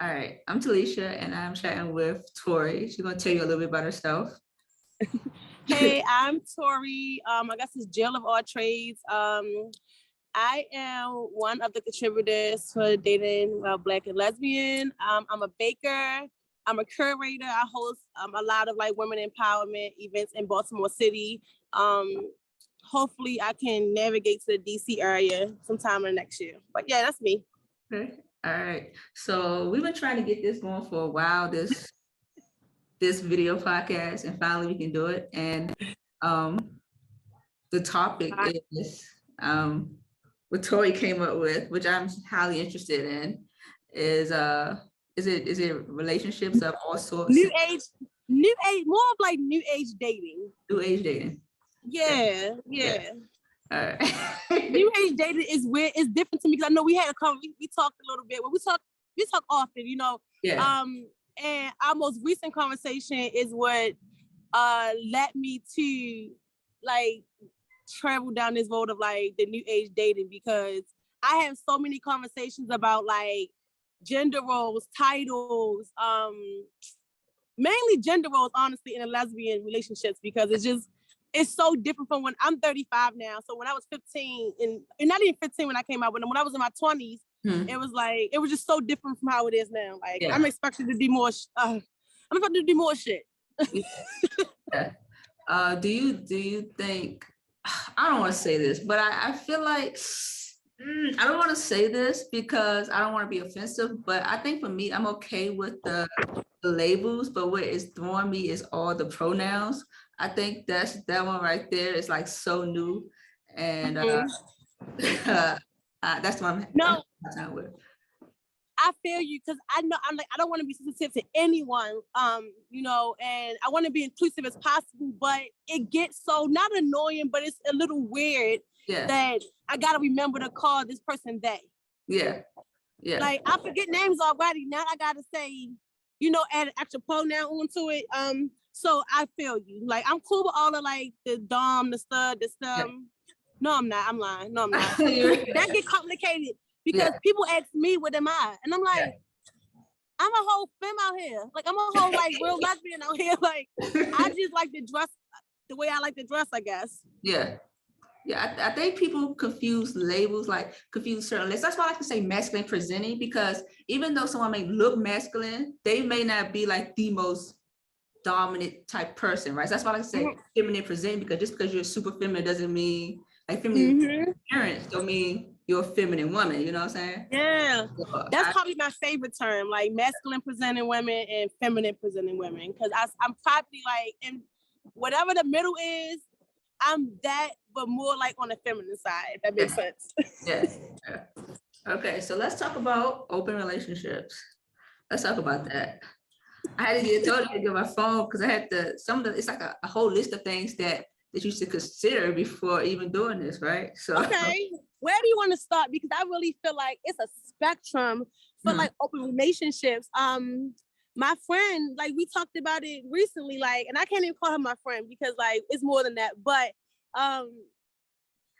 All right, I'm Talisha and I'm chatting with Tori. She's gonna tell you a little bit about herself. Hey, I'm Torri. I guess it's Jill of all trades. I am one of the contributors for Dating Black and Lesbian. I'm a baker. I'm a curator. I host a lot of like women empowerment events in Baltimore City. Hopefully I can navigate to the DC area sometime in the next year. But yeah, that's me. Okay. All right. So we've been trying to get this going for a while, this video podcast, and finally we can do it. And the topic is what Tori came up with, which I'm highly interested in, is it relationships of all sorts? New age, more of like new age dating. New age dating. Yeah. All right. New age dating is weird. It's different to me because I know we had a conversation. We talked a little bit. Well, we talk often, you know. Yeah. And our most recent conversation is what led me to like travel down this road of like the new age dating, because I have so many conversations about like gender roles, titles, mainly gender roles, honestly, in a lesbian relationships, because it's so different from when I'm 35 now. So when I was 15 and not even 15 when I came out, when I was in my 20s, it was just so different from how it is now. Like I'm expected to do more. I'm about to do more shit. Yeah. Do you think? I don't want to say this, but I feel like I don't want to say this because I don't want to be offensive. But I think for me, I'm okay with the labels. But what is throwing me is all the pronouns. I think that one right there is like so new, and that's what I'm with. I feel you, because I know I don't want to be sensitive to anyone, you know, and I want to be inclusive as possible, but it gets so not annoying, but it's a little weird that I gotta remember to call this person they. Yeah. Like I forget names already. Now I gotta say, you know, add an extra pronoun onto it. So I feel you. Like I'm cool with all of like the dom, the stud, the stum. Yeah. No, I'm not. I'm lying. No, I'm not. That get complicated. Because people ask me, what am I? And I'm like, I'm a whole femme out here. Like, I'm a whole, like, real lesbian out here. Like, I just like to dress the way I like to dress, I guess. Yeah. I think people confuse labels, like confuse certain lists. That's why I like to say masculine presenting, because even though someone may look masculine, they may not be like the most dominant type person, right? So that's why I like to say feminine presenting, because just because you're super feminine doesn't mean, like feminine appearance don't mean you're a feminine woman, you know what I'm saying? Yeah, that's probably my favorite term, like masculine presenting women and feminine presenting women, because I'm probably like, in whatever the middle is, I'm that, but more like on the feminine side, if that makes sense. Yeah. Okay, so let's talk about open relationships. Let's talk about that. I had to told you to get my phone because I had it's like a whole list of things that you should consider before even doing this, right? So okay, where do you want to start? Because I really feel like it's a spectrum for like open relationships. My friend, like we talked about it recently, like, and I can't even call her my friend because like it's more than that, but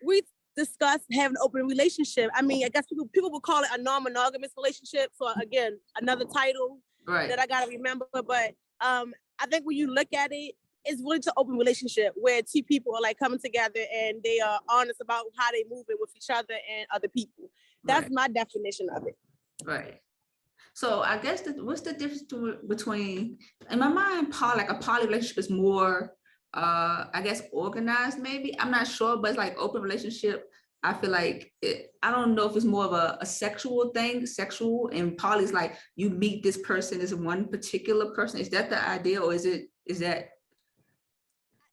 we discussed having an open relationship. I mean, I guess people would call it a non-monogamous relationship. So again, another title that I gotta remember. But I think when you look at it, it's really an open relationship where two people are like coming together and they are honest about how they move it with each other and other people. That's my definition of it. Right. So I guess what's the difference between, in my mind, a poly relationship is more, I guess, organized, maybe. I'm not sure, but it's like open relationship. I feel like I don't know if it's more of a sexual thing, and poly is like you meet this person as one particular person. Is that the idea, or is that?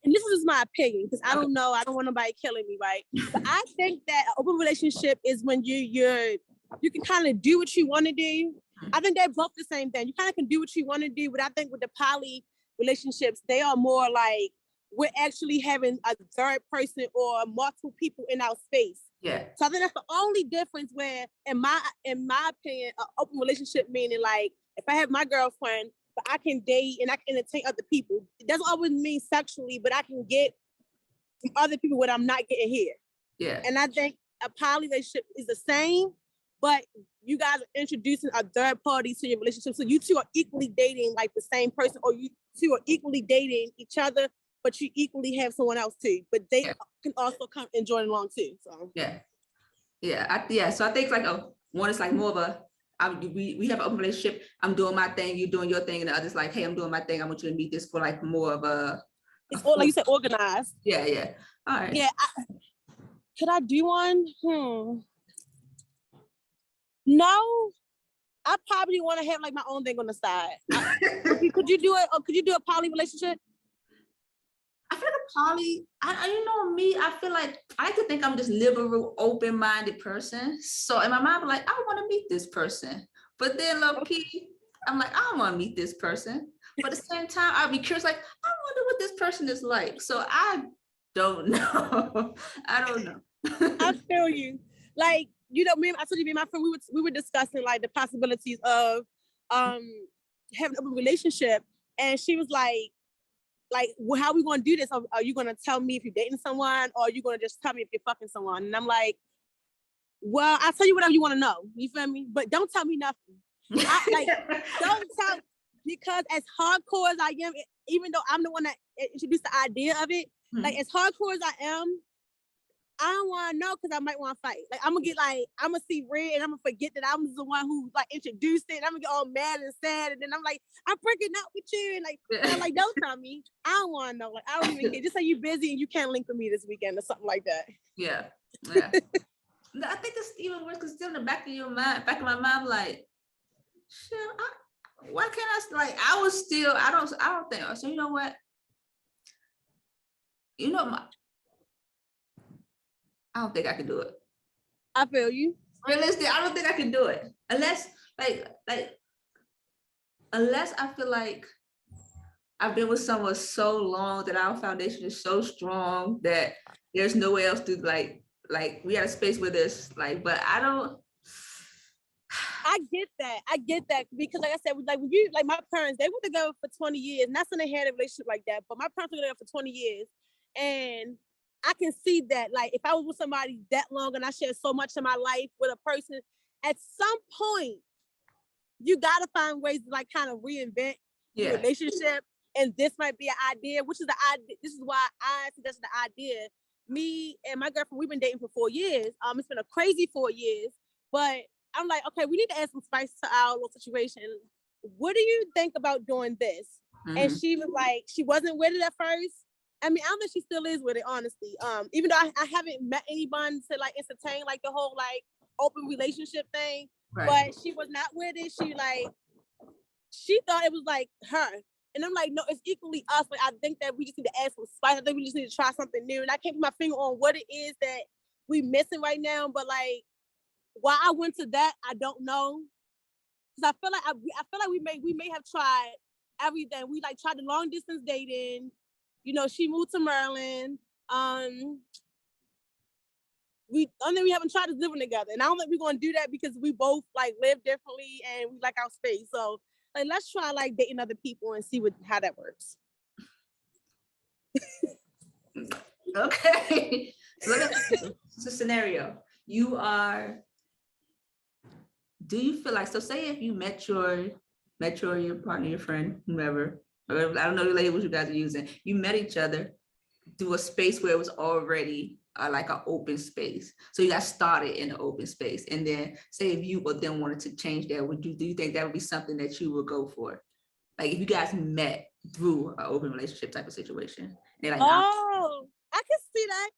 And this is my opinion, because I don't know, I don't want nobody killing me, right? But I think that an open relationship is when you can kind of do what you want to do. I think they're both the same thing. You kind of can do what you want to do, but I think with the poly relationships, they are more like we're actually having a third person or multiple people in our space. Yeah. So I think that's the only difference where, in my opinion, an open relationship meaning like if I have my girlfriend, but I can date and I can entertain other people. It doesn't always mean sexually, but I can get from other people what I'm not getting here. Yeah. And I think a poly relationship is the same, but you guys are introducing a third party to your relationship. So you two are equally dating like the same person, or you two are equally dating each other, but you equally have someone else too. But they can also come and join along too. So So I think like one is like more of a we have an open relationship. I'm doing my thing, you doing your thing, and the other's like, hey, I'm doing my thing. I want you to meet this for like more of a. It's all like you said, organized. Yeah. All right. Yeah. Could I do one? No, I probably want to have like my own thing on the side. Could you do it? Or could you do a poly relationship? I feel like a poly, you know me, I feel like I like to think I'm this liberal, open-minded person. So in my mind, I'm like, I want to meet this person. But then low key, I'm like, I don't want to meet this person. But at the same time, I'll be curious, like, I wonder what this person is like. So I don't know. I don't know. I feel you. Like, you know, I told you, me and my friend, we were discussing like the possibilities of having a relationship. And she was like, well, how are we going to do this? Are you going to tell me if you're dating someone, or are you going to just tell me if you're fucking someone? And I'm like, well, I'll tell you whatever you want to know. You feel me? But don't tell me nothing. Don't tell, because as hardcore as I am, even though I'm the one that introduced the idea of it, like as hardcore as I am, I don't want to know, because I might want to fight. Like I'm gonna see red, and I'm gonna forget that I was the one who like introduced it, and I'm gonna get all mad and sad, and then I'm like, I'm breaking up with you, and I'm like, don't tell me. I don't want to know. Like I don't even care. Just say you're busy and you can't link with me this weekend or something like that. Yeah. No, I think it's even worse because still in the back of your mind, back of my mind, like, shit, why can't I? Like I don't think. So you know what? You know I don't think I can do it. I feel you. Realistic, I don't think I can do it unless unless I feel like I've been with someone so long that our foundation is so strong that there's nowhere else to like we had a space with this but I get that because like I said, like when you like my parents, they were together for 20 years. Not saying they had a relationship like that, but my parents were together for 20 years, and I can see that, like, if I was with somebody that long and I shared so much of my life with a person, at some point, you gotta find ways to like kind of reinvent the relationship. And this might be an idea, which is the idea. This is why I suggested the idea. Me and my girlfriend, we've been dating for 4 years. It's been a crazy 4 years, but I'm like, okay, we need to add some spice to our little situation. What do you think about doing this? And she was like, she wasn't with it at first. I mean, I don't think she still is with it, honestly. Even though I haven't met anyone to like entertain like the whole like open relationship thing, but she was not with it. She thought it was like her. And I'm like, no, it's equally us. But I think that we just need to add some spice. I think we just need to try something new. And I can't put my finger on what it is that we missing right now. But like, why I went to that, I don't know. Because I feel like we may have tried everything. We like tried the long distance dating. You know, she moved to Maryland. We haven't tried to living together, and I don't think we're gonna do that because we both like live differently and we like our space. So like, let's try like dating other people and see how that works. Okay. So it's a scenario. Do you feel like, so say if you met your partner, your friend, whomever, I don't know the labels you guys are using, you met each other through a space where it was already like an open space. So you got started in an open space. And then say if you would then wanted to change that, do you think that would be something that you would go for? Like if you guys met through an open relationship type of situation. They're like, oh, I can see that.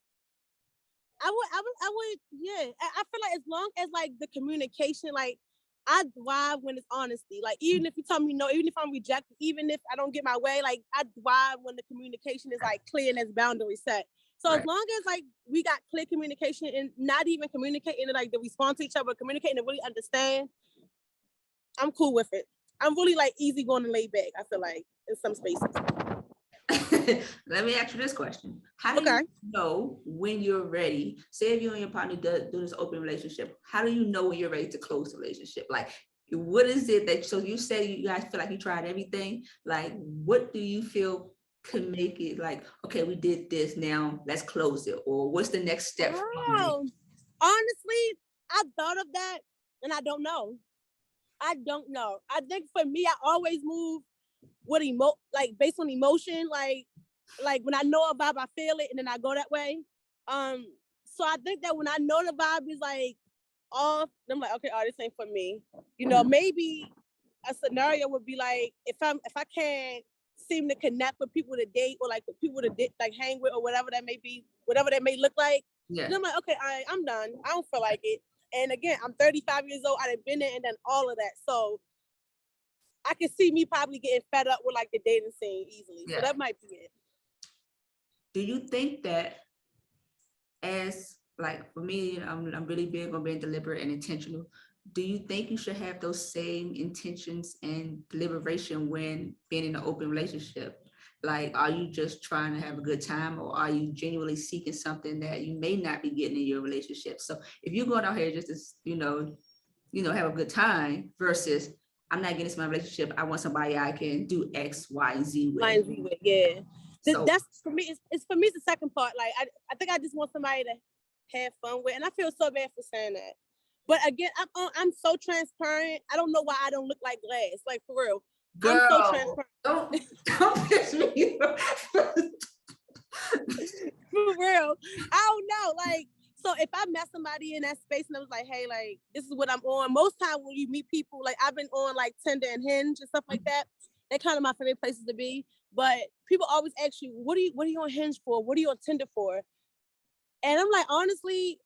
I would, yeah. I feel like as long as like the communication, like I thrive when it's honesty. Like even if you tell me no, even if I'm rejected, even if I don't get my way, like I thrive when the communication is like clear and there's boundaries set. So as long as like we got clear communication and not even communicating like the response to each other, communicating to really understand, I'm cool with it. I'm really like easy going and laid back, I feel like, in some spaces. Let me ask you this question. How do you know when you're ready? Say if you and your partner do this open relationship, how do you know when you're ready to close the relationship? Like, what is it that, so you said you guys feel like you tried everything. Like, what do you feel could make it like, okay, we did this, now let's close it? Or what's the next step? Honestly, I thought of that, and I don't know. I don't know. I think for me, I always move with based on emotion. Like when I know a vibe, I feel it, and then I go that way. So I think that when I know the vibe is like off, I'm like, okay, this ain't for me. You know, maybe a scenario would be like if I can't seem to connect with people to date or like with people to like hang with or whatever that may be, whatever that may look like. Yeah. And I'm like, okay, I'm done. I don't feel like it. And again, I'm 35 years old. I've been there and done all of that. So I can see me probably getting fed up with like the dating scene easily. Yeah. So that might be it. Do you think that as like for me, I'm really big on being deliberate and intentional. Do you think you should have those same intentions and deliberation when being in an open relationship? Like, are you just trying to have a good time, or are you genuinely seeking something that you may not be getting in your relationship? So if you're going out here just to, have a good time versus I'm not getting into my relationship, I want somebody I can do X, Y, and Z with. Yeah. So, that's for me. It's for me. It's the second part. Like I think I just want somebody to have fun with, and I feel so bad for saying that. But again, I'm so transparent. I don't know why I don't look like glass. Like for real. Girl, I'm so transparent. Don't piss me off. For real. I don't know. Like, so if I met somebody in that space and I was like, hey, like, this is what I'm on. Most time when you meet people, like I've been on like Tinder and Hinge and stuff like that. They're kind of my favorite places to be. But people always ask you, what are you on Hinge for? What are you on Tinder for? And I'm like, honestly,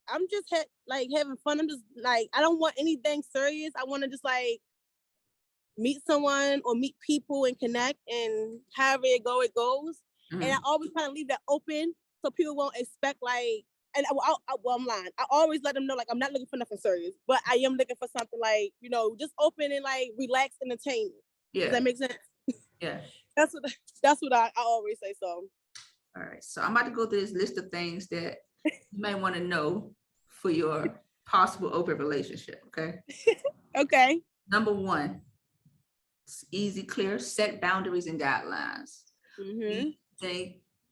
I'm just having fun. I'm just like, I don't want anything serious. I want to just like meet someone or meet people and connect, and however it goes. Mm-hmm. And I always kind of leave that open so people won't expect like, and I'm lying. I always let them know like I'm not looking for nothing serious, but I am looking for something like, just open and like relax, entertainment. Yeah. Does that make sense? Yeah. That's what I always say. So. All right. So I'm about to go through this list of things that you may want to know for your possible open relationship. Okay. Okay. Number 1, it's easy, clear, set boundaries and guidelines. Mm-hmm.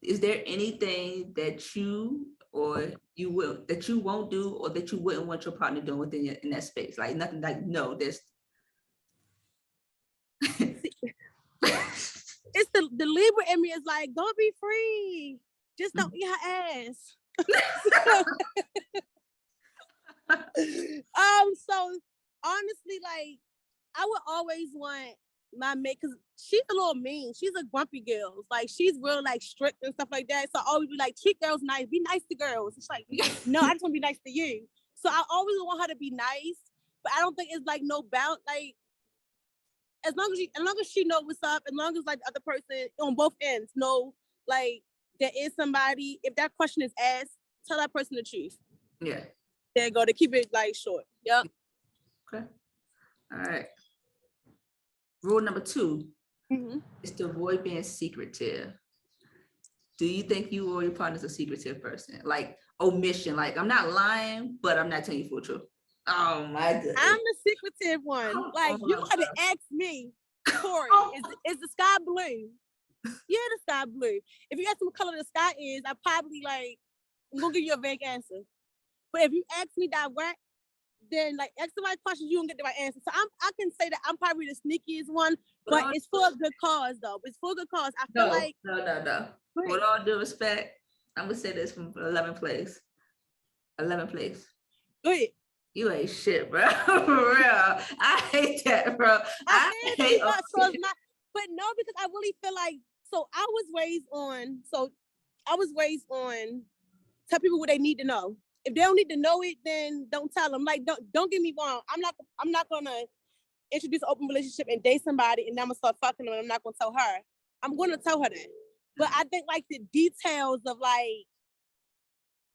Is there anything that you won't do or that you wouldn't want your partner doing in that space? Like nothing like, no, there's. It's the Libra in me is like, don't be free. Just don't eat her ass. So honestly, like I would always want my mate, because she's a little mean. She's a grumpy girl. Like she's real like strict and stuff like that. So I always be like, treat girls nice, be nice to girls. It's like, no, I just want to be nice to you. So I always want her to be nice, but I don't think it's like no bound. Like as long as she know what's up, as long as like the other person on both ends know like there is somebody. If that question is asked, tell that person the truth. Yeah. There you go, to keep it like short. Yep. Okay. All right. Rule number 2 is to avoid being secretive. Do you think you or your partner is a secretive person? Like omission, like I'm not lying, but I'm not telling you full truth. Oh my goodness. I'm the secretive one. Like you gotta ask me, Torri, is the sky blue? Yeah, the sky blue. If you ask me what color the sky is, I'm gonna give you a vague answer. But if you ask me direct, then like ask the right questions, you don't get the right answer. So I can say that I'm probably the sneakiest one, but it's for a good cause though. It's for a good cause. I feel like no. With all due respect, I'm gonna say this from 11th place. 11th place. Go ahead. You ain't shit, bro. For real. I hate that, bro. I hate but no, because I really feel like, I was raised on tell people what they need to know. If they don't need to know it, then don't tell them. Like, don't get me wrong. I'm not gonna introduce an open relationship and date somebody and then I'm gonna start fucking them and I'm not gonna tell her. I'm gonna tell her that. But I think like the details of like,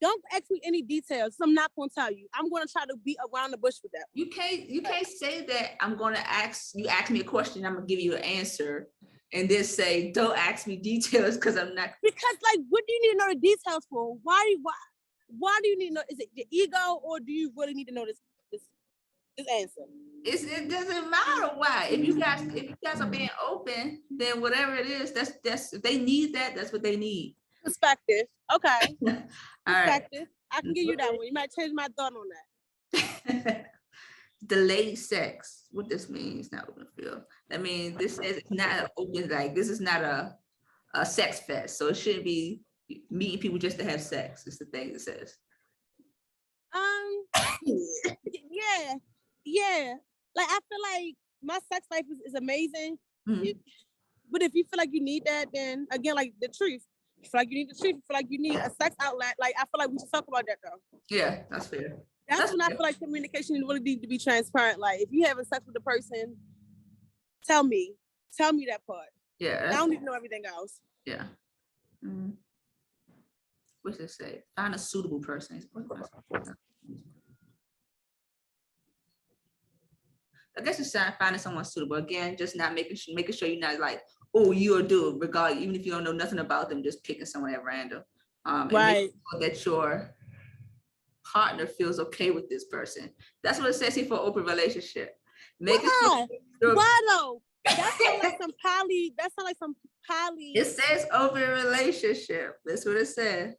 don't ask me any details. I'm not gonna tell you. I'm gonna try to beat around the bush with that. You can't say that I'm gonna ask me a question, I'm gonna give you an answer, and then say don't ask me details because I'm not. Because like, what do you need to know the details for? Why do you need to know? Is it your ego, or do you really need to know this answer? It doesn't matter why. If you guys are being open, then whatever it is, that's if they need that, that's what they need. Perspective. Okay. All perspective. Right. I can give you that one. You might change my thought on that. Delayed sex. What this means? Not open field. I mean, this says it's not an open, like this is not a sex fest, so it shouldn't be meeting people just to have sex. It's the thing it says. Yeah. Like I feel like my sex life is amazing. But if you feel like you need that, then again, like the truth. You feel like you need the truth. You feel like you need a sex outlet. Like I feel like we should talk about that though. Yeah, that's fair. That's when I feel like communication really needs to be transparent. Like if you having sex with the person, tell me that part. Yeah, I don't need to know everything else. Yeah. What's it say? Find a suitable person. I guess it's finding someone suitable. Again, just not making sure you're not like, oh, you'll do it regardless, even if you don't know nothing about them, just picking someone at random. And making sure that your partner feels okay with this person. That's what it says here for open relationship. Why though? That sounds like some poly. It says open relationship. That's what it says.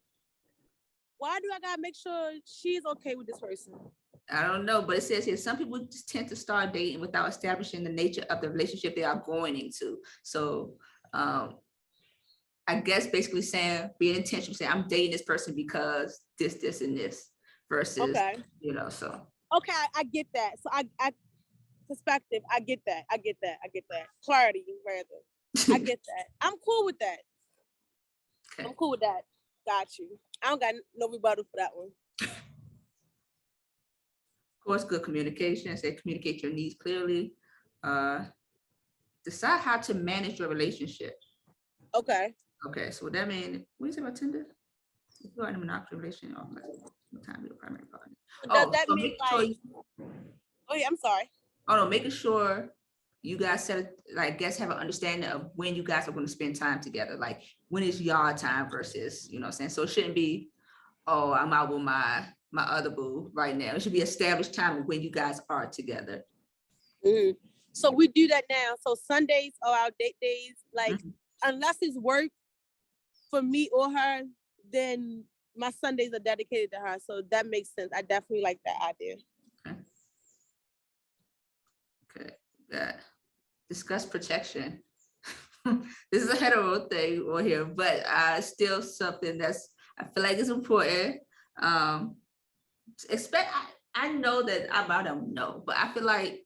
Why do I gotta make sure she's okay with this person? I don't know, but it says here some people just tend to start dating without establishing the nature of the relationship they are going into. So I guess basically saying, being intentional, saying I'm dating this person because this, and this, versus, so. Okay, I get that. So I perspective, I get that. Clarity, rather. I get that. I'm cool with that. Okay. I'm cool with that. Got you. I don't got no rebuttal for that one. Of course, good communication. Say communicate your needs clearly. Decide how to manage your relationship. Okay. Okay, so that means, what do you say about Tinder? If you are in a monogamous relationship, time your primary partner. Does that mean like? Oh yeah, I'm sorry. Oh no, making sure you guys have an understanding of when you guys are going to spend time together. Like when is your time versus, you know what I'm saying? So it shouldn't be, oh, I'm out with my other boo right now. It should be established time when you guys are together. Mm-hmm. So we do that now. So Sundays are our date days. Like unless it's work for me or her, then my Sundays are dedicated to her. So that makes sense. I definitely like that idea. Okay. That. Discuss protection. This is a hetero thing on here, but still something that's, I feel like it's important. I know that I don't know, but I feel like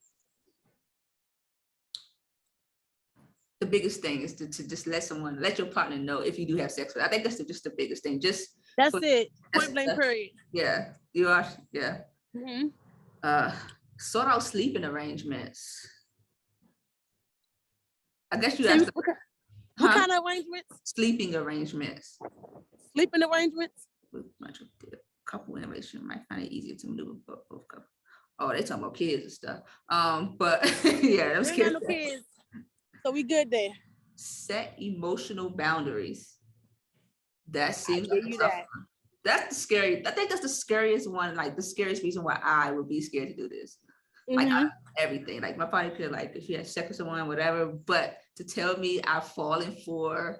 the biggest thing is to just let your partner know if you do have sex with. I think that's just the biggest thing. That's it. Point blank period. Yeah, you are. Yeah. Sort out sleeping arrangements. I guess you asked. What kind of arrangements? Sleeping arrangements. Sleeping arrangements. With much of the couple innovation might find it easier to maneuver both couples. Oh, they talking about kids and stuff. But yeah, those kids. No kids. So we good there. Set emotional boundaries. That seems like a tough one. That's the scary. I think that's the scariest one. Like the scariest reason why I would be scared to do this. Like everything. Like my partner could, like, if she had sex with someone, whatever. But to tell me I've fallen for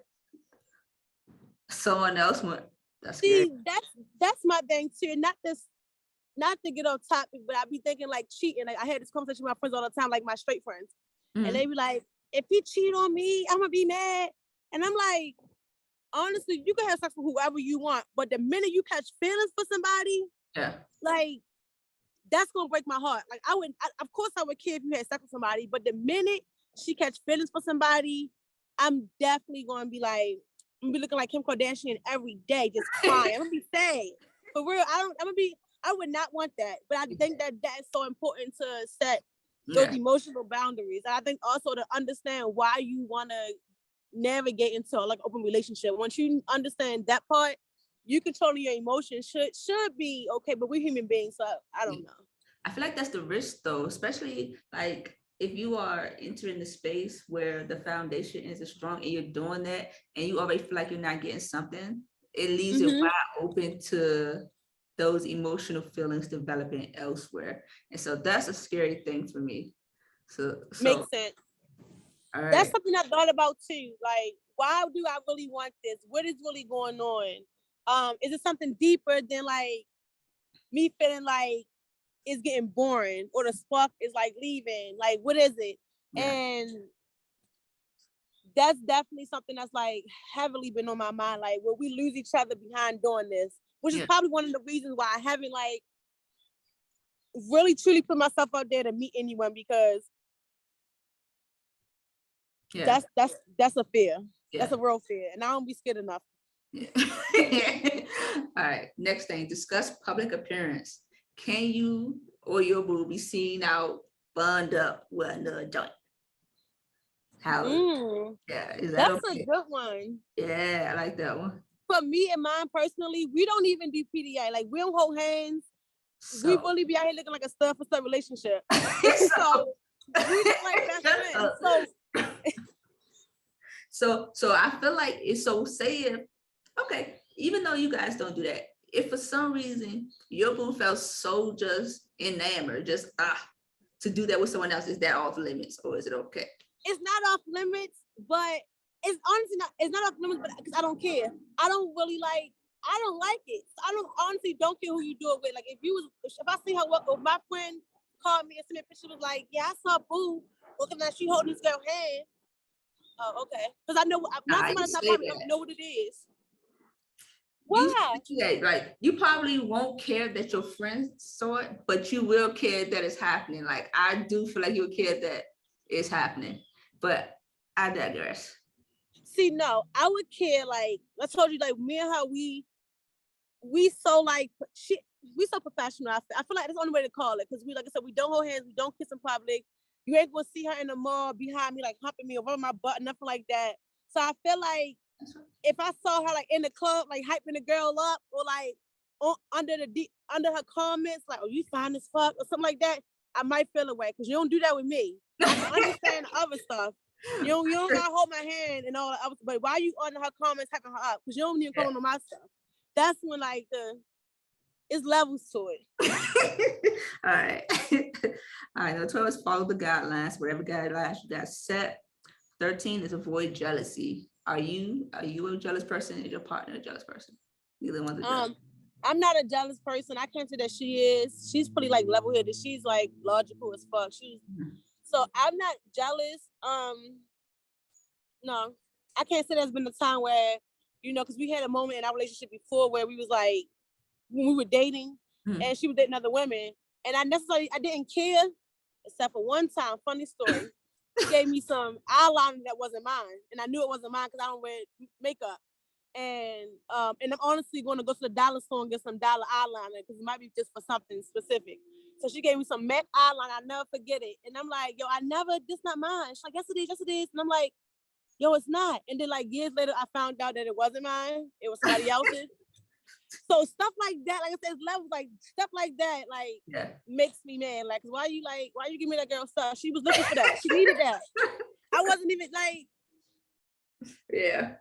someone else, that's scary. See, that's my thing too. Not to get on topic, but I be thinking like cheating. Like I had this conversation with my friends all the time, like my straight friends, and they be like, "If he cheat on me, I'm gonna be mad." And I'm like, honestly, you can have sex with whoever you want, but the minute you catch feelings for somebody, like. That's gonna break my heart. Like of course I would care if you had sex with somebody, but the minute she catch feelings for somebody, I'm definitely gonna be like, I'm gonna be looking like Kim Kardashian every day, just crying. I'm gonna be sad. For real, I would not want that. But I think that is so important to set those emotional boundaries. And I think also to understand why you wanna navigate into like open relationship. Once you understand that part, you controlling your emotions should be okay, but we're human beings, so I don't know. I feel like that's the risk though, especially like if you are entering the space where the foundation isn't strong and you're doing that and you already feel like you're not getting something, it leaves it wide open to those emotional feelings developing elsewhere. And so that's a scary thing for me. So makes sense. All right. That's something I thought about too. Like, why do I really want this? What is really going on? Is it something deeper than like me feeling like is getting boring or the spark is like leaving. Like, what is it? Yeah. And that's definitely something that's like heavily been on my mind. Like, will we lose each other behind doing this? Which is probably one of the reasons why I haven't like really truly put myself out there to meet anyone, because that's a fear. That's a real fear, and I don't be scared enough. All right, next thing, discuss public appearance. Can you or your boo be seen out bunned up with another joint? How? Yeah, is that that's okay? a good one. Yeah, I like that one. For me and mine personally, we don't even do PDA. Like, we don't hold hands. So, we really be out here looking like a stud for stud relationship. So we look like best friends. So I feel like it's so saying, okay, even though you guys don't do that, if for some reason your boo felt so just enamored, just to do that with someone else, is that off limits or is it okay? It's not off limits, but it's honestly not. It's not off limits, but because I don't care. I don't really like. I don't like it. I honestly don't care who you do it with. Like, if I see her, if my friend called me and sent me a picture, was like, yeah, I saw boo looking like she holding this girl's hand. Oh, okay. Because I know, not so much I probably don't know what it is. Why? Like, you probably won't care that your friends saw it, but you will care that it's happening. Like, I do feel like you'll care that it's happening, but I digress. See, no, I would care. Like, I told you, like, me and her, we so like we so professional. I feel like that's the only way to call it, because we, like I said, we don't hold hands, we don't kiss in public. You ain't gonna see her in the mall behind me like humping me or rubbing my butt, nothing like that. So I feel like if I saw her like in the club, like hyping the girl up, or like under her comments, like, oh, you fine as fuck or something like that, I might feel away, because you don't do that with me. I can understand other stuff. You don't gotta hold my hand and all that other stuff, but why you under her comments hyping her up? Because you don't even comment on my stuff. That's when like it's levels to it. All right. All right. 12 is follow the guidelines, whatever guidelines you got set. 13 is avoid jealousy. Are you a jealous person? Is your partner a jealous person? Neither one's a jealous. I'm not a jealous person. I can't say that she is. She's pretty like level-headed. She's like logical as fuck. So I'm not jealous. No, I can't say there's been a time where, because we had a moment in our relationship before where we was like, when we were dating, and she was dating other women, and I didn't care, except for one time. Funny story. She gave me some eyeliner that wasn't mine, and I knew it wasn't mine because I don't wear makeup. And I'm honestly going to go to the dollar store and get some dollar eyeliner, because it might be just for something specific. So she gave me some MAC eyeliner. I'll never forget it. And I'm like, yo, this not mine. She's like, yes it is. And I'm like, yo, it's not. And then like years later, I found out that it wasn't mine. It was somebody else's. So stuff like that, like I said, levels, like stuff like that, like makes me mad. Like, why you give me that girl stuff? She was looking for that. She needed that. I wasn't even like. Yeah.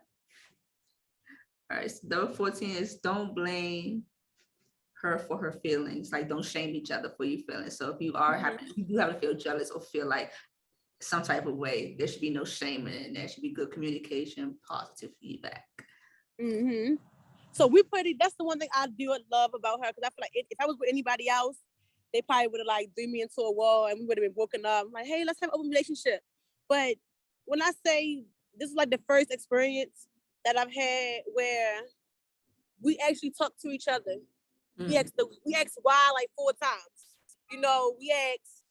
All right. So number 14 is don't blame her for her feelings. Like, don't shame each other for your feelings. So if you do have to feel jealous or feel like some type of way, there should be no shame in it. There should be good communication, positive feedback. So that's the one thing I do love about her, because I feel like if I was with anybody else, they probably would have like threw me into a wall and we would have been broken up. I'm like, hey, let's have an open relationship. But when I say this is like the first experience that I've had where we actually talk to each other. We asked why like 4 times. We asked,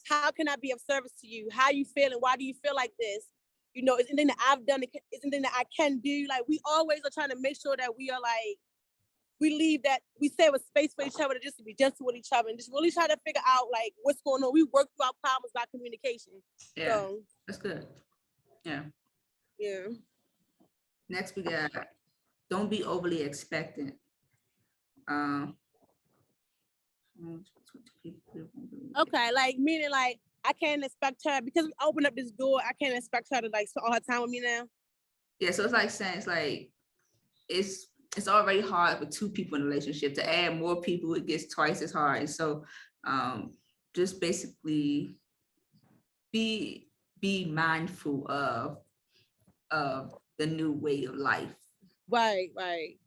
how can I be of service to you? How you feeling? Why do you feel like this? Is anything that I've done, is anything that I can do? Like, we always are trying to make sure that we are like, we leave that, we save a space for each other, just to be gentle with each other and just really try to figure out like what's going on. We work through our problems by communication. Yeah, so, that's good. Yeah. Next we got, don't be overly expectant. Okay, like meaning like I can't expect her, because we open up this door, I can't expect her to like spend all her time with me now. Yeah, so it's like saying it's already hard for 2 people in a relationship. To add more people, it gets twice as hard. So just basically be mindful of the new way of life. Right.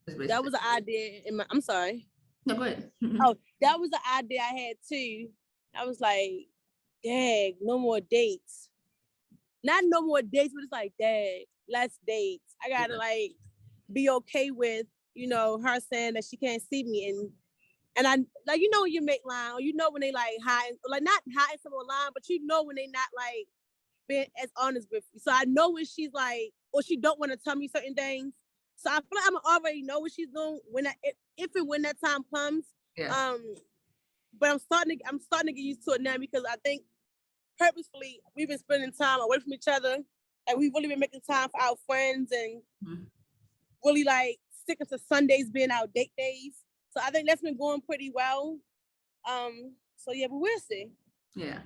That was an idea I'm sorry. No, go ahead. Oh, that was the idea I had too. I was like, dang, no more dates. Not no more dates, but it's like, dang, less dates. I gotta like be okay with, you know, her saying that she can't see me, and I like, you know, when you make line, or you know when they like hide, like not hiding someone line, but you know when they not like being as honest with you. So I know when she's like, or she don't want to tell me certain things. So I feel like I'm already know what she's doing when if and when that time comes. Yeah. But I'm starting to get used to it now, because I think purposefully we've been spending time away from each other, and we've really been making time for our friends, and really like sticking to Sundays being our date days. So I think that's been going pretty well. So yeah, but we'll see. Yeah.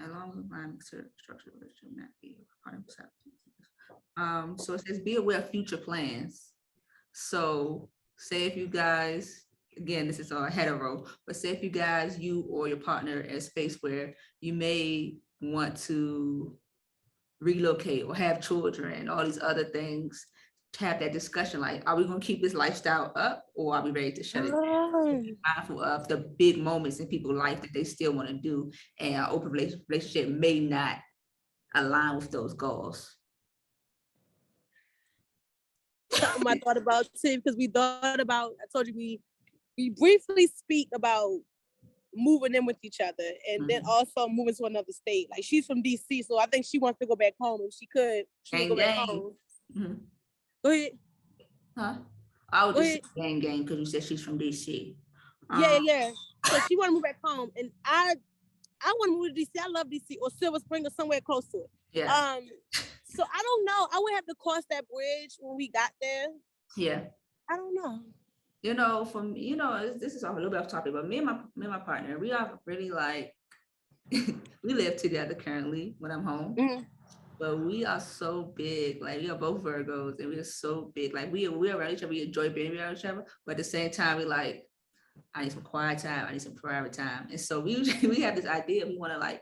Along with finding structured relationship not be part of so it says be aware of future plans. So say if you guys, again, this is all hetero, but say if you guys, you or your partner in a space where you may want to relocate or have children, all these other things, to have that discussion, like, are we going to keep this lifestyle up, or are we ready to shut it down? Be mindful of the big moments in people's life that they still want to do, and our open relationship may not align with those goals. Something I thought about too, because we thought about, I told you we briefly speak about moving in with each other, and then also moving to another state. Like, she's from DC, so I think she wants to go back home. If she could, she would go back home. Go ahead. Huh? I would just say gang because you said she's from DC. Yeah. So she want to move back home, and I want to move to DC. I love DC or Silver Spring or somewhere close to it. Yeah. So I don't know. I would have to cross that bridge when we got there. Yeah. I don't know. You know, from this is a little bit off topic, but me and my partner, we are really like we live together currently when I'm home. But we are so big, like we are both Virgos, and we are so big. Like we around each other, we enjoy being around each other, but at the same time, we like, I need some quiet time, I need some private time. And so we have this idea, we want to like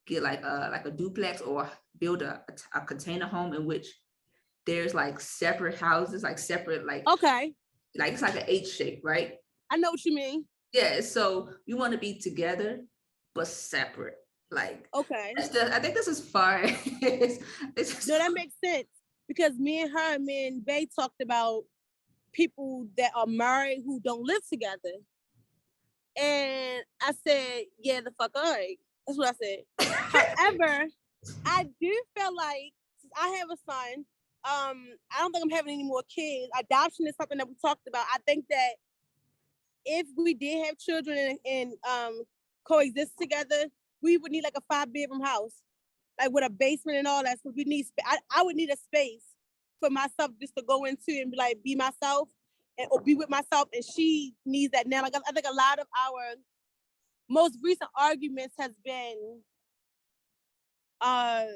get like a duplex or build a container home in which there's like separate houses, like separate, like, okay, like it's like an H shape, right? I know what you mean. Yeah, so we want to be together but separate. Like, okay, I think this is far. No, that makes sense, because me and Bay talked about people that are married who don't live together, and I said, yeah, the fuck alright. That's what I said. However, I do feel like, since I have a son, I don't think I'm having any more kids. Adoption is something that we talked about. I think that if we did have children and coexist together, we would need like a 5-bedroom house, like with a basement and all that. So we need, I would need a space for myself just to go into and be myself or be with myself. And she needs that now. Like, I think a lot of our most recent arguments has been, I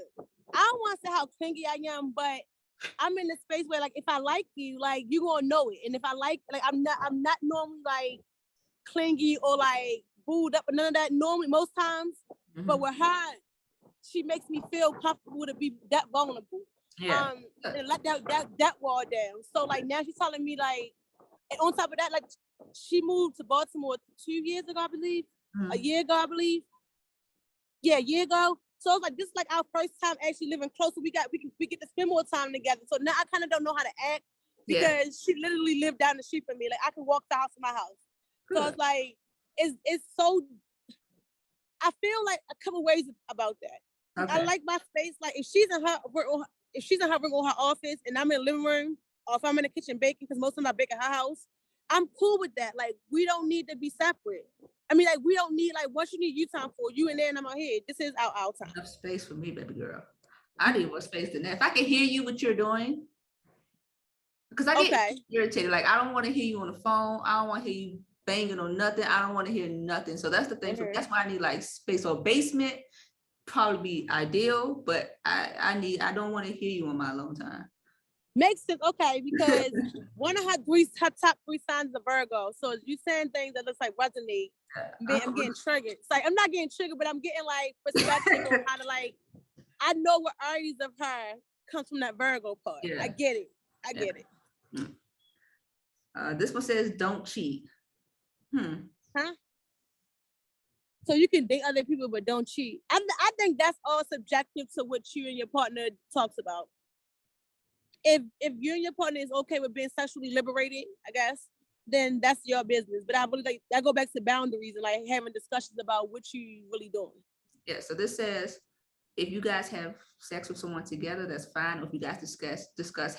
don't want to say how clingy I am, but I'm in a space where, like, if I like you, like, you gonna know it. And if I like I'm not normally like clingy or like booed up or none of that normally most times. But with her, she makes me feel comfortable to be that vulnerable. Yeah. And let that wall down. So like now she's telling me, like, and on top of that, like, she moved to Baltimore 2 years ago, I believe. A year ago, I believe. Yeah, a year ago. So it's like, this is like our first time actually living closer. We get to spend more time together. So now I kind of don't know how to act, because she literally lived down the street from me. Like, I can walk the house to my house. Good. So it's like, it's so, I feel like a couple ways about that. Okay. I like my space. Like, if she's in her room or her office and I'm in the living room, or if I'm in the kitchen baking, because most of them I bake at her house, I'm cool with that. Like, we don't need to be separate. I mean, like, we don't need, like, what you need you time for, you in there and I'm out here. This is our time. Enough space for me, baby girl. I need more space than that. If I can hear you, what you're doing, because I get irritated. Like, I don't want to hear you on the phone. I don't want to hear you banging on nothing. I don't want to hear nothing. So that's the thing. So that's why I need like space or basement. Probably be ideal, but I don't want to hear you on my alone time. Makes sense. Okay, because one of her top 3 signs is a Virgo. So you saying things that looks like resonate. I'm getting triggered. It's like, I'm not getting triggered, but I'm getting like perspective on how to, like, I know what areas of her comes from that Virgo part. Yeah. I get it. I get it. This one says don't cheat. Huh? So you can date other people, but don't cheat. I think that's all subjective to what you and your partner talks about. If you and your partner is okay with being sexually liberated, I guess, then that's your business. But I really like that go back to boundaries and like having discussions about what you really doing. Yeah. So this says if you guys have sex with someone together, that's fine. Or if you guys discuss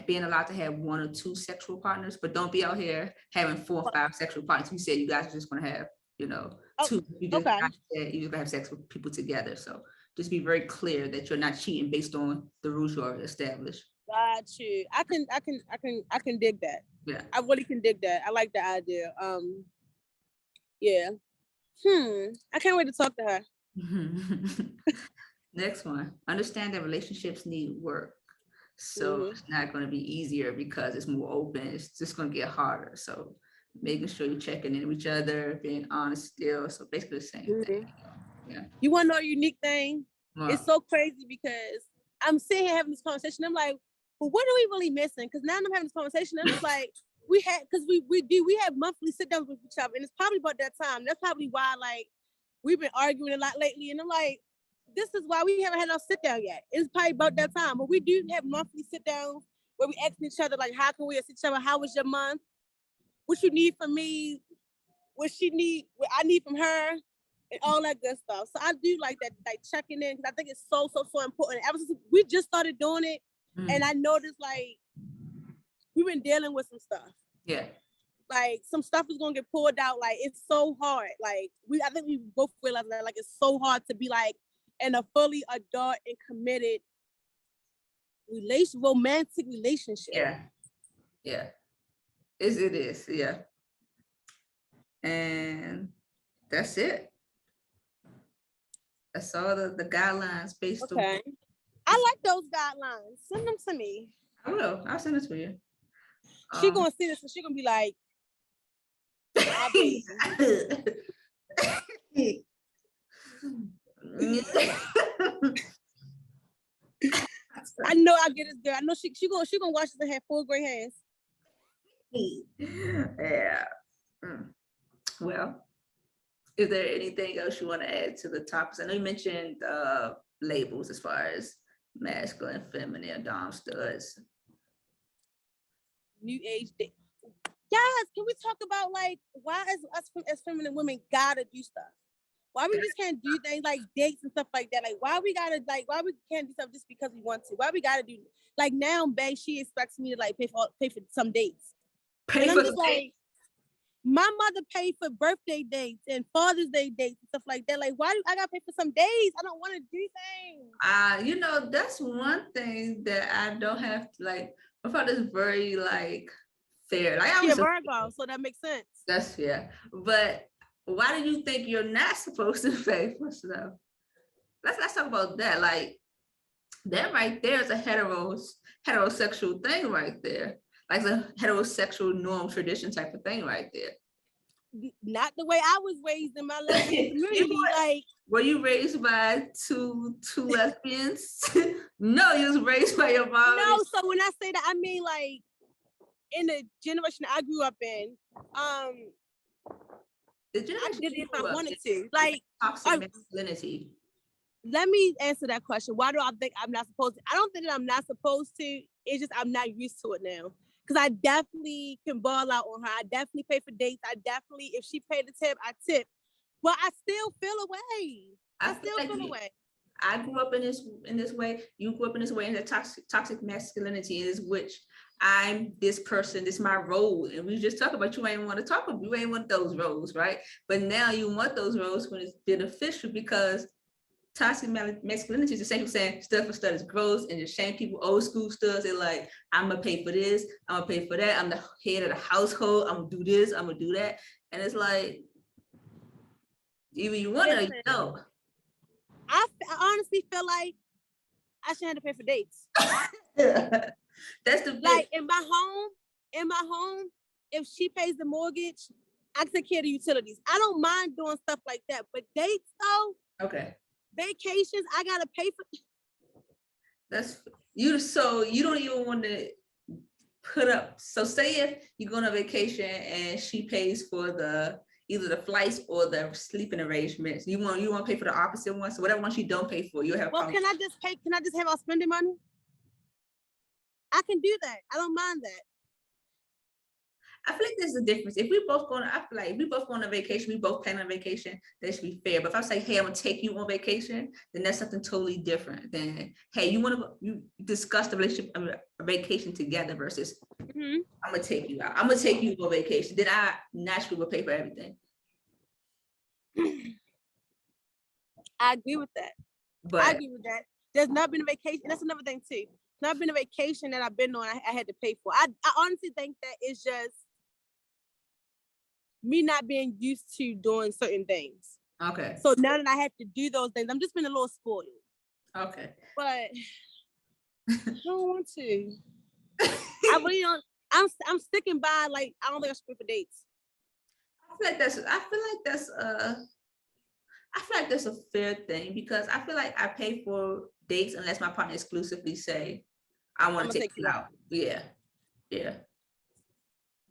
being allowed to have 1 or 2 sexual partners, but don't be out here having 4 or 5 sexual partners. You said you guys are just gonna have, 2. You just gonna have sex with people together. So just be very clear that you're not cheating based on the rules you already established. Got you. I can dig that. Yeah. I really can dig that. I like the idea. Yeah. I can't wait to talk to her. Next one. Understand that relationships need work. So it's not going to be easier because it's more open. It's just going to get harder. So making sure you're checking in with each other, being honest still. So basically the same thing. Yeah. You want to know a unique thing? It's so crazy because I'm sitting here having this conversation. I'm like, well, what are we really missing? Because now I'm having this conversation. I'm just like, we have monthly sit downs with each other, and it's probably about that time. That's probably why like we've been arguing a lot lately. And I'm like, this is why we haven't had no sit down yet. It's probably about that time. But we do have monthly sit downs where we ask each other like, how can we assist each other? How was your month? What you need from me? What she need? What I need from her? And all that good stuff. So I do like that, like checking in, because I think it's so important. Ever since we just started doing it, and I noticed like we've been dealing with some stuff. Yeah. Like some stuff is gonna get pulled out. Like it's so hard. Like I think we both realize that like it's so hard to be like in a fully adult and committed romantic relationship. Yeah. Yeah. It is. Yeah. And that's it. That's all the guidelines based on. Okay. I like those guidelines. Send them to me. I will. I'll send it to you. She gonna see this and she gonna be like, I know I get this girl. I know she gonna watch this and have 4 great hands. Yeah. Well, is there anything else you want to add to the topics? I know you mentioned labels as far as masculine, feminine, dom, studs. New age date. Yes, can we talk about like why is us as feminine women gotta do stuff? Why we just can't do things like dates and stuff like that? Like why we can't do stuff just because we want to? Why we gotta do like now, babe, she expects me to like pay for some dates. And I'm just like, my mother paid for birthday dates and Father's Day dates and stuff like that. Like, why do I gotta pay for some days? I don't want to do things. That's one thing that I don't have to like. My father's very like fair. Like I'm Virgo, so that makes sense. That's but why do you think you're not supposed to pay for stuff? Let's talk about that. Like that right there is a heterosexual thing right there. Like a heterosexual norm tradition type of thing right there. Not the way I was raised in my community. Like, were you raised by two lesbians? No, you was raised by your mom. No, so when I say that, I mean like in the generation I grew up in, the generation I did it if I wanted to. Like toxic masculinity. Let me answer that question. Why do I think I'm not supposed to? I don't think that I'm not supposed to. It's just I'm not used to it now. Because I definitely can ball out on her. I definitely pay for dates. I definitely, if she paid the tip, I tip. But I still feel away. I still feel away. I grew up in this way. You grew up in this way, in the toxic masculinity is which I'm this person, this is my role. And we just talk about you ain't want to talk about, you ain't want those roles, right? But now you want those roles when it's beneficial because toxic masculinity is the same as saying stuff for studs gross and just shame people, old school studs. They're like, I'm gonna pay for this, I'm gonna pay for that, I'm the head of the household, I'm gonna do this, I'm gonna do that. And it's like, either you want it or you don't. I honestly feel like I should have to pay for dates. That's the like in my home, if she pays the mortgage, I can take care of the utilities. I don't mind doing stuff like that, but dates though, okay. Vacations, I gotta pay for. That's you. So you don't even want to put up. So say if you go on a vacation and she pays for either the flights or the sleeping arrangements. You want to pay for the opposite one. So whatever one she don't pay for, you'll have. Well, can I just have our spending money? I can do that. I don't mind that. I feel like there's a difference. If we both going, I feel like we both go on a vacation, we both plan on vacation, that should be fair. But if I say, hey, I'm gonna take you on vacation, then that's something totally different than, hey, you want to go, you discuss the relationship, a vacation together versus I'm gonna take you out. I'm gonna take you on vacation. Then I naturally will pay for everything. I agree with that. But I agree with that. There's not been a vacation. That's another thing too. Not been a vacation that I've been on. I had to pay for. I honestly think that it's just me not being used to doing certain things. Okay. So now that I have to do those things, I'm just been a little spoiled. Okay. But I don't want to. I really don't. I'm sticking by, like, I don't think I should pay for dates. I feel like that's a fair thing, because I feel like I pay for dates unless my partner exclusively say, I want to take you out. Yeah.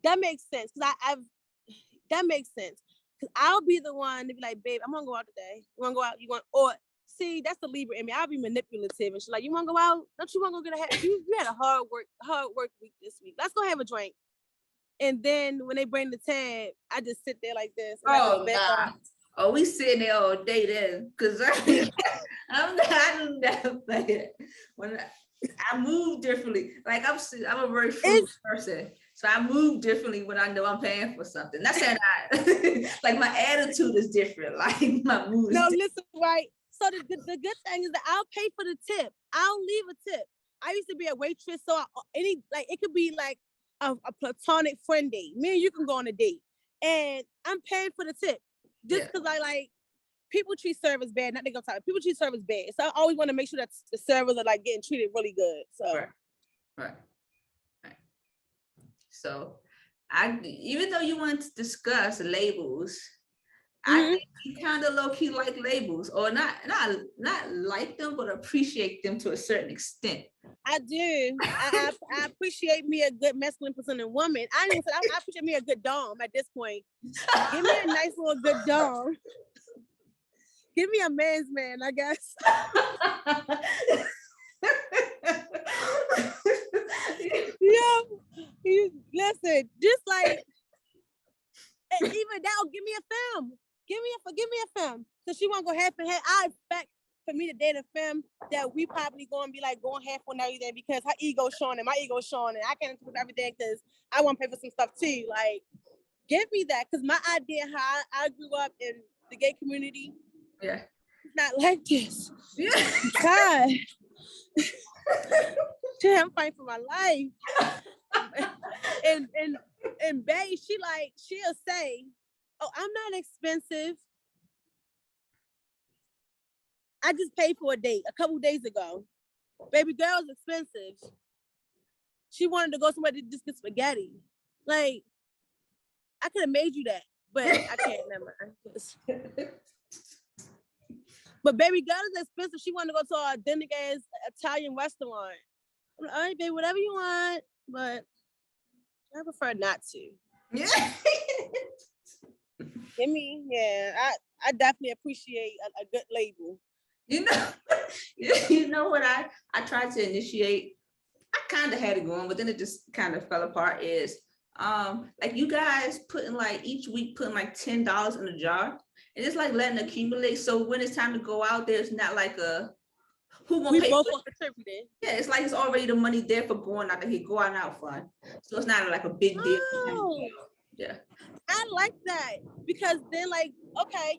That makes sense, because that makes sense. Because I'll be the one to be like, babe, I'm gonna go out today. You wanna go out? Or see, that's the Libra in me. I'll be manipulative, and she's like, you wanna go out? Don't you wanna go get you had a hard work week this week. Let's go have a drink. And then when they bring the tab, I just sit there like this. Oh, nah. Oh, we sitting there all day then, because I do never play it. When I move differently, like I'm a very frugal person, so I move differently when I know I'm paying for something. That's saying like my attitude is different, like my mood. No, listen, right. So the good thing is that I'll pay for the tip. I'll leave a tip. I used to be a waitress, so it could be like a platonic friend date. Me and you can go on a date, and I'm paying for the tip just because I like people treat servers bad. Not they gonna talk. People treat servers bad, so I always want to make sure that the servers are like getting treated really good. So right. So even though you want to discuss labels, I think you kind of low key like labels, or not like them, but appreciate them to a certain extent. I do. I appreciate me a good masculine presenting woman. I appreciate me a good dom at this point. Give me a nice little good dom. Give me a man's man, I guess. Yeah. Listen, just like, and even that, give me a film. Give me a film. So she won't go half and half. I expect for me to date a femme that we probably gonna be like going half on everything, because her ego's showing and my ego's showing, and I can't do everything because I want to pay for some stuff too. Like, give me that, because my idea how I grew up in the gay community, it's not like this. God, I'm fighting for my life. And babe, she'll say, "Oh, I'm not expensive. I just paid for a date a couple days ago. Baby girl's expensive. She wanted to go somewhere to just get spaghetti. Like, I could have made you that, but I can't remember. But baby girl is expensive. She wanted to go to a authentic ass Italian restaurant. I'm like, all right, babe, whatever you want, but I prefer not to. Yeah. Give me, I definitely appreciate a good label. You know what I tried to initiate. I kind of had it going, but then it just kind of fell apart. Is like you guys putting like each week putting like $10 in a jar, and it's like letting it accumulate. So when it's time to go out, there's not like a who gonna pay for it. Yeah, it's like it's already the money there for going out. Go out fun. So it's not like a big deal. Oh, yeah, I like that, because then like, okay,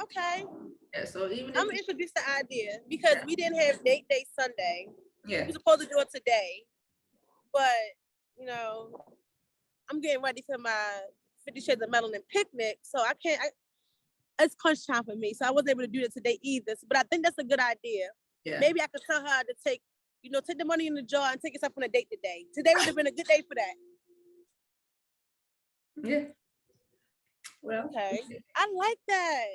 okay. Yeah, so even I'm gonna introduce the idea, because we didn't have date day Sunday. Yeah, we're supposed to do it today, but you know, I'm getting ready for my 50 Shades of Melanin picnic, so I can't. It's crunch time for me, so I wasn't able to do it today either. But I think that's a good idea. Yeah. Maybe I could tell her to take the money in the jar and take yourself on a date today. Today would have been a good day for that. Yeah. Well, okay. I like that.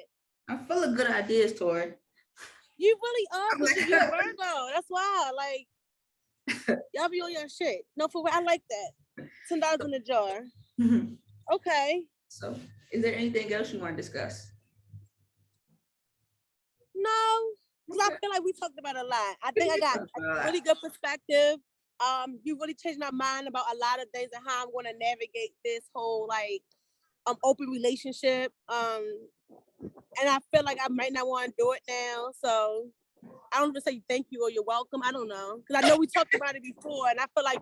I'm full of good ideas, Torri. You really are, I'm but like, you're a Virgo. That's why. Like, y'all be on your shit. No, for real, I like that. $10 in the jar. Okay. So, is there anything else you want to discuss? No, because I feel like we talked about a lot. I think I got really good perspective. You really changed my mind about a lot of things and how I'm going to navigate this whole like open relationship. And I feel like I might not want to do it now. So I don't even say thank you or you're welcome. I don't know. Because I know we talked about it before and I feel like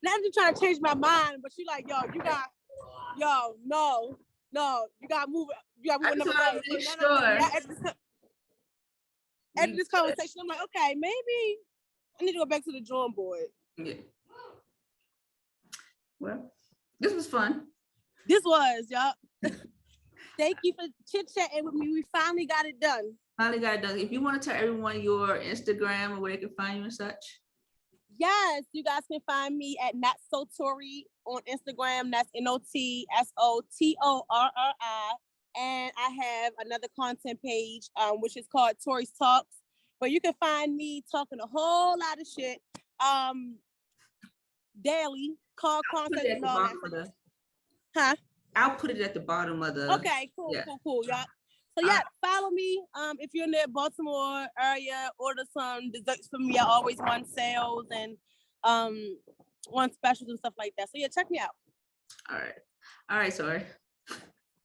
not just trying to change my mind, but you like, no, you gotta move another way. So after this conversation, I'm like, okay, maybe I need to go back to the drawing board. Yeah. Well, this was fun. This was, y'all. Thank you for chit-chatting with me. We finally got it done. If you want to tell everyone your Instagram or where they can find you and such. Yes, you guys can find me at Not So Torri on Instagram. That's NOTSOTORRI. And I have another content page, which is called Tori's Talks. But you can find me talking a whole lot of shit daily, call content and all that. Huh? I'll put it at the bottom of the. Okay, cool, y'all. So yeah, follow me. If you're in the Baltimore area, order some desserts for me. I always want sales and want specials and stuff like that. So yeah, check me out. All right, Torri.